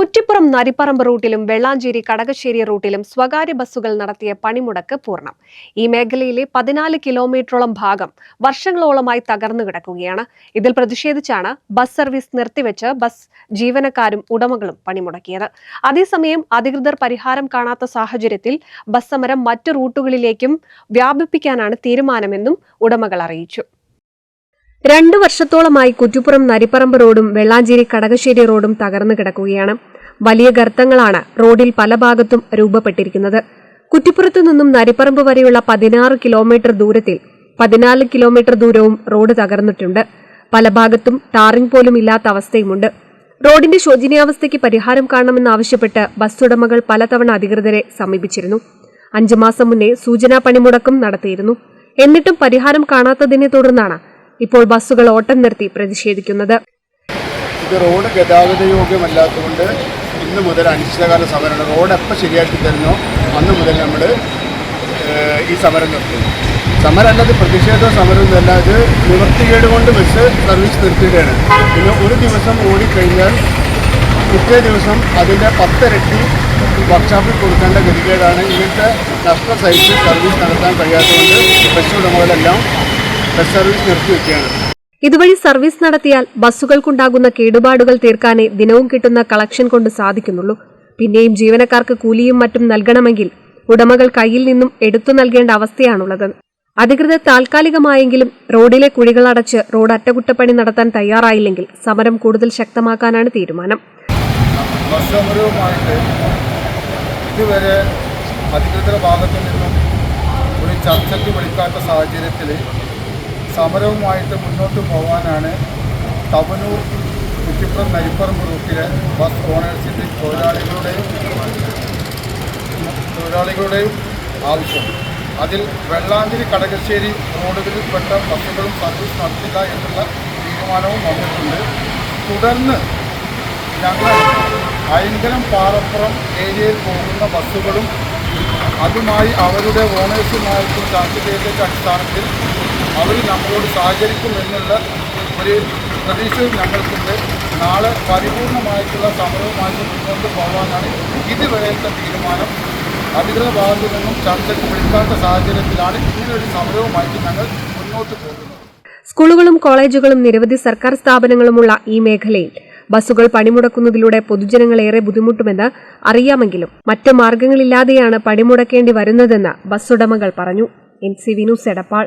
കുറ്റിപ്പുറം നരിപ്പറമ്പ് റൂട്ടിലും വെള്ളാഞ്ചേരി കടകശ്ശേരി റൂട്ടിലും സ്വകാര്യ ബസ്സുകൾ നടത്തിയ പണിമുടക്ക് പൂർണ്ണം. ഈ മേഖലയിലെ 14 കിലോമീറ്ററോളം ഭാഗം വർഷങ്ങളോളമായി തകർന്നു കിടക്കുകയാണ്. ഇതിൽ പ്രതിഷേധിച്ചാണ് ബസ് സർവീസ് നിർത്തിവെച്ച് ബസ് ജീവനക്കാരും ഉടമകളും പണിമുടക്കിയത്. അതേസമയം അധികൃതർ പരിഹാരം കാണാത്ത സാഹചര്യത്തിൽ ബസ് സമരം മറ്റു റൂട്ടുകളിലേക്കും വ്യാപിപ്പിക്കാനാണ് തീരുമാനമെന്നും ഉടമകൾ അറിയിച്ചു. 2 വർഷത്തോളമായി കുറ്റിപ്പുറം നരിപ്പറമ്പ് റോഡും വെള്ളാഞ്ചേരി കടകശ്ശേരി റോഡും തകർന്നു കിടക്കുകയാണ്. വലിയ ഗർത്തങ്ങളാണ് റോഡിൽ പല ഭാഗത്തും രൂപപ്പെട്ടിരിക്കുന്നത്. കുറ്റിപ്പുറത്തു നിന്നും നരിപ്പറമ്പ് വരെയുള്ള 16 കിലോമീറ്റർ ദൂരത്തിൽ 14 കിലോമീറ്റർ ദൂരവും റോഡ് തകർന്നിട്ടുണ്ട്. പല ഭാഗത്തും ടാറിംഗ് പോലും ഇല്ലാത്ത അവസ്ഥയുമുണ്ട്. റോഡിന്റെ ശോചനീയാവസ്ഥയ്ക്ക് പരിഹാരം കാണണമെന്നാവശ്യപ്പെട്ട് ബസ് ഉടമകൾ പലതവണ അധികൃതരെ സമീപിച്ചിരുന്നു. 5 മാസം മുന്നേ സൂചനാ പണിമുടക്കും നടത്തിയിരുന്നു. എന്നിട്ടും പരിഹാരം കാണാത്തതിനെ തുടർന്നാണ് ഇപ്പോൾ ബസ്സുകൾ ഓട്ടം നിർത്തി പ്രതിഷേധിക്കുന്നത്. ഇത് റോഡ് ഗതാഗത യോഗ്യമല്ലാത്തതുകൊണ്ട് ഇന്ന് മുതൽ അനിശ്ചിതകാല സമരമാണ്. റോഡ് എപ്പോൾ ശരിയാക്കി തരുന്നോ അന്ന് മുതൽ നമ്മൾ ഈ സമരം നിർത്തും. സമരമല്ലാതെ പ്രതിഷേധ സമരമൊന്നുമല്ല. ഇത് നിവൃത്തികേട് കൊണ്ട് ബസ് സർവീസ് നിർത്തുകയാണ്. പിന്നെ ഒരു ദിവസം ഓടിക്കഴിഞ്ഞാൽ പിറ്റേ ദിവസം അതിൻ്റെ 10 ഇരട്ടി വർക്ക്ഷോപ്പിൽ കൊടുക്കേണ്ട ഗതികേടാണ്. ഇങ്ങനത്തെ നഷ്ട സഹിച്ച് സർവീസ് നടത്താൻ കഴിയാത്തതുകൊണ്ട് ബസ് ഉടമകളെല്ലാം ബസ് സർവീസ് നിർത്തിവെക്കുകയാണ്. ഇതുവഴി സർവീസ് നടത്തിയാൽ ബസ്സുകൾക്കുണ്ടാകുന്ന കേടുപാടുകൾ തീർക്കാനേ ദിനവും കിട്ടുന്ന കളക്ഷൻ കൊണ്ട് സാധിക്കുന്നുള്ളൂ. പിന്നെയും ജീവനക്കാർക്ക് കൂലിയും മറ്റും നൽകണമെങ്കിൽ ഉടമകൾ കയ്യിൽ നിന്നും എടുത്തു നൽകേണ്ട അവസ്ഥയാണുള്ളത്. അധികൃതർ താൽക്കാലികമായെങ്കിലും റോഡിലെ കുഴികൾ അടച്ച് റോഡ് അറ്റകുറ്റപ്പണി നടത്താൻ തയ്യാറായില്ലെങ്കിൽ സമരം കൂടുതൽ ശക്തമാക്കാനാണ് തീരുമാനം. ഇതുവരെ അധികൃതരുടെ ഭാഗത്തു നിന്നും ഒരു ചർച്ചയ്ക്ക് വിളിക്കാത്ത സാഹചര്യത്തിൽ സമരവുമായിട്ട് മുന്നോട്ട് പോകാനാണ് തവനൂർ കുറ്റിപ്പുറം നരിപ്പറമ്പ് റൂട്ടിലെ ബസ് ഓണേഴ്സിൻ്റെ തൊഴിലാളികളുടെയും ആവശ്യം. അതിൽ വെള്ളാഞ്ചേരി കടകശ്ശേരി റോഡുകളിൽപ്പെട്ട ബസ്സുകളും സർവീസ് നടത്തില്ല എന്നുള്ള തീരുമാനവും വന്നിട്ടുണ്ട്. തുടർന്ന് ഞങ്ങൾ അയങ്കലം പാറപ്പുറം ഏരിയയിൽ പോകുന്ന ബസ്സുകളും അതുമായി അവരുടെ ഓണേഴ്സുമായിട്ടും ചർച്ച ചെയ്തതിൻ്റെ അടിസ്ഥാനത്തിൽ അവർ നമ്മളോട് സഹകരിക്കും എന്നുള്ള ഒരു പ്രതീക്ഷയും ഞങ്ങൾക്കുണ്ട്. നാളെ പരിപൂർണമായിട്ടുള്ള സമരവുമായിട്ട് മുന്നോട്ട് പോകാനാണ് ഇതുവരെയുള്ള തീരുമാനം. അധികൃത ഭാഗത്തു നിന്നും ചർച്ചയ്ക്ക് വിളിക്കാത്ത സാഹചര്യത്തിലാണ് ഇങ്ങനൊരു സമരവുമായിട്ട് ഞങ്ങൾ മുന്നോട്ട് പോകുന്നത്. സ്കൂളുകളും കോളേജുകളും നിരവധി സർക്കാർ സ്ഥാപനങ്ങളുമുള്ള ഈ മേഖലയിൽ ബസ്സുകൾ പണിമുടക്കുന്നതിലൂടെ പൊതുജനങ്ങൾ ഏറെ ബുദ്ധിമുട്ടുമെന്ന് അറിയാമെങ്കിലും മറ്റ് മാർഗങ്ങളില്ലാതെയാണ് പണിമുടക്കേണ്ടി വരുന്നതെന്ന് ബസ്സുടമകൾ പറഞ്ഞു. NCV news Edappal.